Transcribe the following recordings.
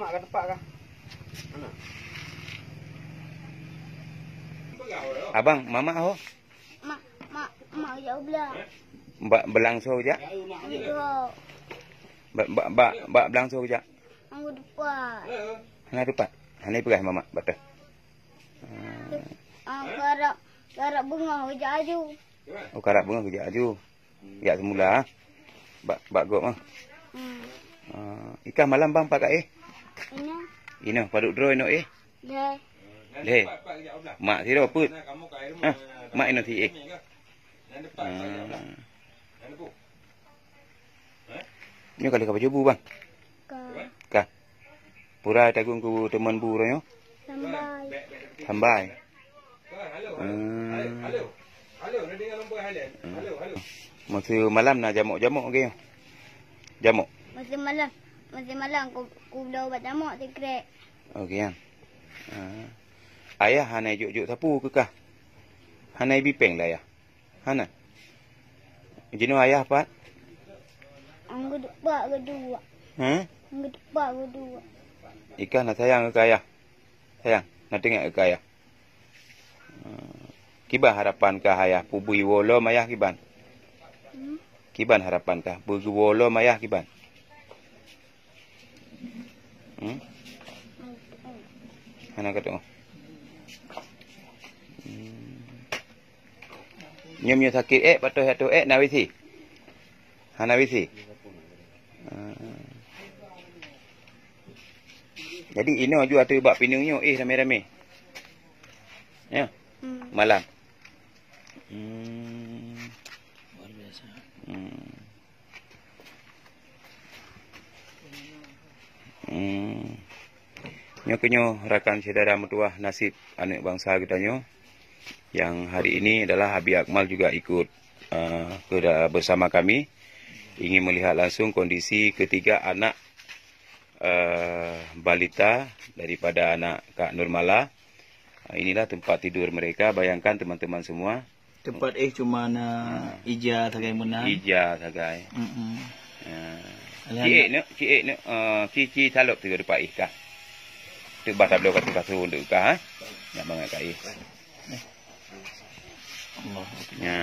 mak kat tepak kah? Mana? Abang, mama ho? Mak jauh belah. Mbak belangso je? Mbak belangso je? Anggu depan. Hana depan. Hana pergi mama betul. Karak bunga kerja aju. Oh, karak bunga kerja aju. Ya semula. Bak gok mah. Ikan malam bang pakai Ino paduk dro ino Le. Mak siro put. Mak ino si Nyo kali ka baju bang. Ka. Pura tagung ku teman bu ro nyo. Sambai. Masih malam nak jamuk ke? Jamuk. Masih malam ku dah ubat jamuk tikrek. Okey yang. Ayah hanai juk sapu ke kah? Hanai bipeng lah ayah. Hana. Jino ayah apa? Anggu depak kedua. Anggu depak kedua. Ikan nak sayang ke ayah? Sayang, nak tengok ke ayah? Kiban harapan kah ayah pubui wolom ayah kiban? Kiban harapan kah bugi wolom ayah kiban? Hana kata Nyum sakit patuh satu nak wisi. Hana wisi. Jadi ino juga tu bak pinungnya rame-rame. Ya. Malam. Luar biasa. Nyo kenyo rakan saudara mertua nasib anak bangsa kita nyo. Yang hari ini adalah Habib Akmal juga ikut bersama kami. Ingin melihat langsung kondisi ketiga anak balita daripada anak Kak Nurmala. Inilah tempat tidur mereka. Bayangkan teman-teman semua. Tempat cuma ija sagai menang. Ija sagai. Cik nak cici talop tu depan kah. Tu bahasa beliau kata kasut untuk kah. Nak bangat kai. Allah. Ya.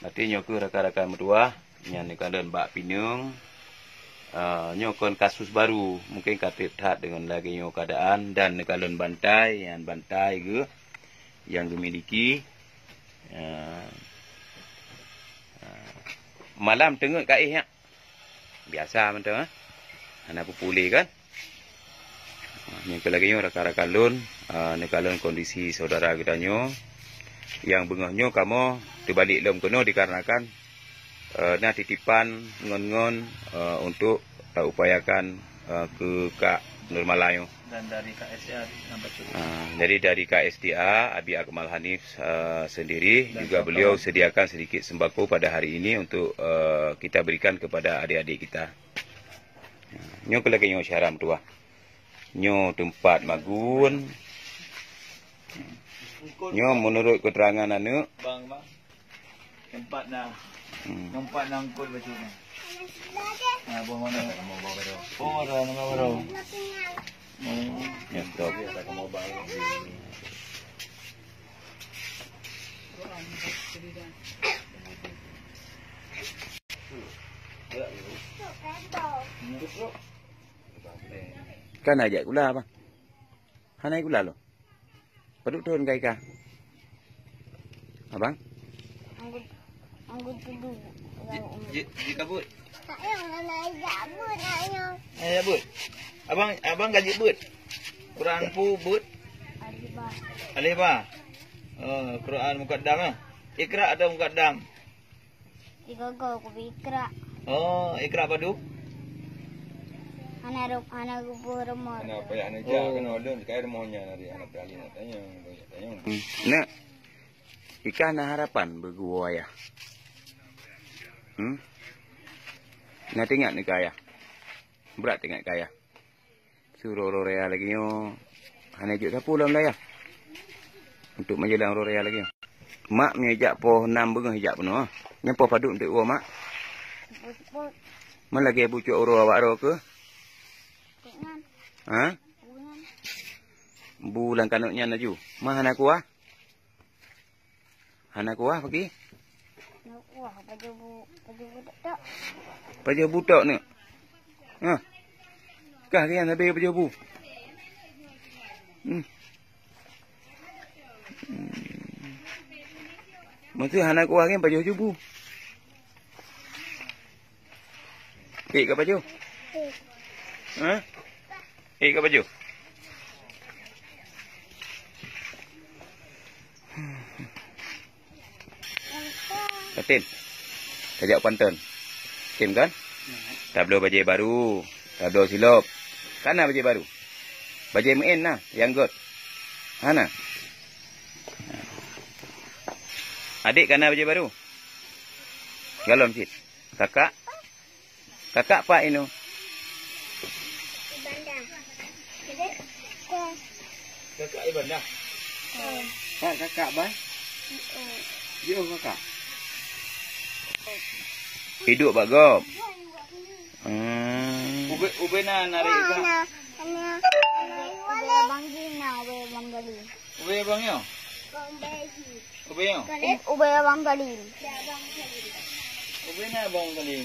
Berarti nyoku rakan-rakan mertua yang nekan bak pinung. Nyokon kasus baru mungkin katet dengan lagi nyo keadaan dan nekalon bantai ke yang dimiliki malam tengok kai nya biasa mentang anak populi kan yang lagi nyo rakan-rakan lun nekalon kondisi saudara kita nyo yang bengahnya kamu terbalik lom kono dikarenakan nak titipan ngon-ngon untuk upayakan ke Kak Nurmala dan dari KSDA nampak cukup. Jadi dari KSDA Habib Akmal Hanif sendiri dan juga beliau sediakan sedikit sembako pada hari ini untuk kita berikan kepada adik-adik kita. Nyo lagi nyo syaram tua. Nyo tempat magun. Nyo menurut keterangan anak bang tempat nak tempat nangkul baju ni. Bawa mana? Bawa baru. Ya, stop. Kan ajak gula bang. Hanai gula lo. Paduk turun kai ka. Abang? Anggu dulu. Jika but. Tak yang nak jabut naknya. But. Abang gaji but. Quran pu but. Alifah. Quran mukaddam ah. Iqra atau mukaddam? Tiga go aku ikra. Iqra padu. Anak rumah. Anak apa yang anak jah kena ulun sekarang maunya dari anak kali nak tanya. Nak. Ikan harapan bergua ya. Nak tengok ni kaya. Berat tengok kaya. Suruh rorea lagi nyo. Hanya juk sapu dalam layar. Untuk menjelang rorea lagi. Mak menyejak po 6 bengah hijab penuh. Nyampo paduk untuk mak. Mana lagi bucuk uro awak ro ke? Ngan. Ha? Ngan. Bulan kanuknya naju. Mah anak kuah? Anak kuah pergi? Wah, baju tak. Baju budak ni. Ha? Kah kian habis baju bu? Maksud anak kuah kan baju bu. Ke baju? Ha? Ke baju? Katin. Kajak pantun. Tim kan? Tablo baju baru. Tablo silop. Kana baju baru. Baju main nah, yang good. Mana? Adik kana baju baru? Galom sit. Kakak? Kakak pak inu? Kakak iban dah. Ha, kakak ba? Yo kakak. Hidup bagom. Ube na nari ka. Ube bang yo. Ube yo. Ube abang galing. Ube na bang galing.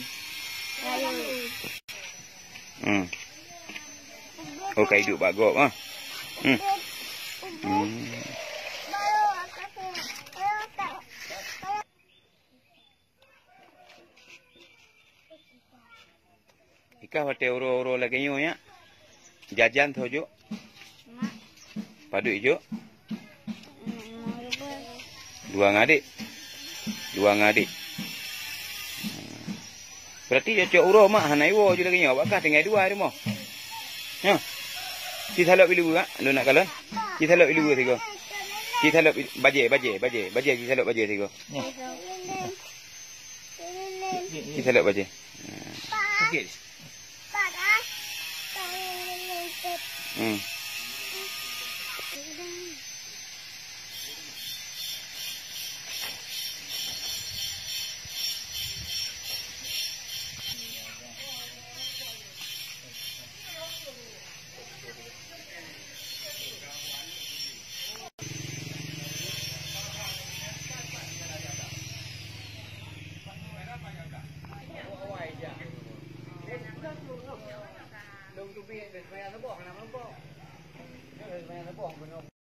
Okay, hidup bagom ah. Ika hote uro lagi yo ya. Jajan thojo. Padu ijo. Dua ngadik. Berarti ya cok uro mak hanai wo je lagi yo. Bakah tinggal dua hari mo. Ya. Ci thalop ilu ah. Lu nak kalan? Ci thalop ilu tiga. Ci thalop baje ci thalop baje tiga. Ci thalop baje. Okey. Pak ah.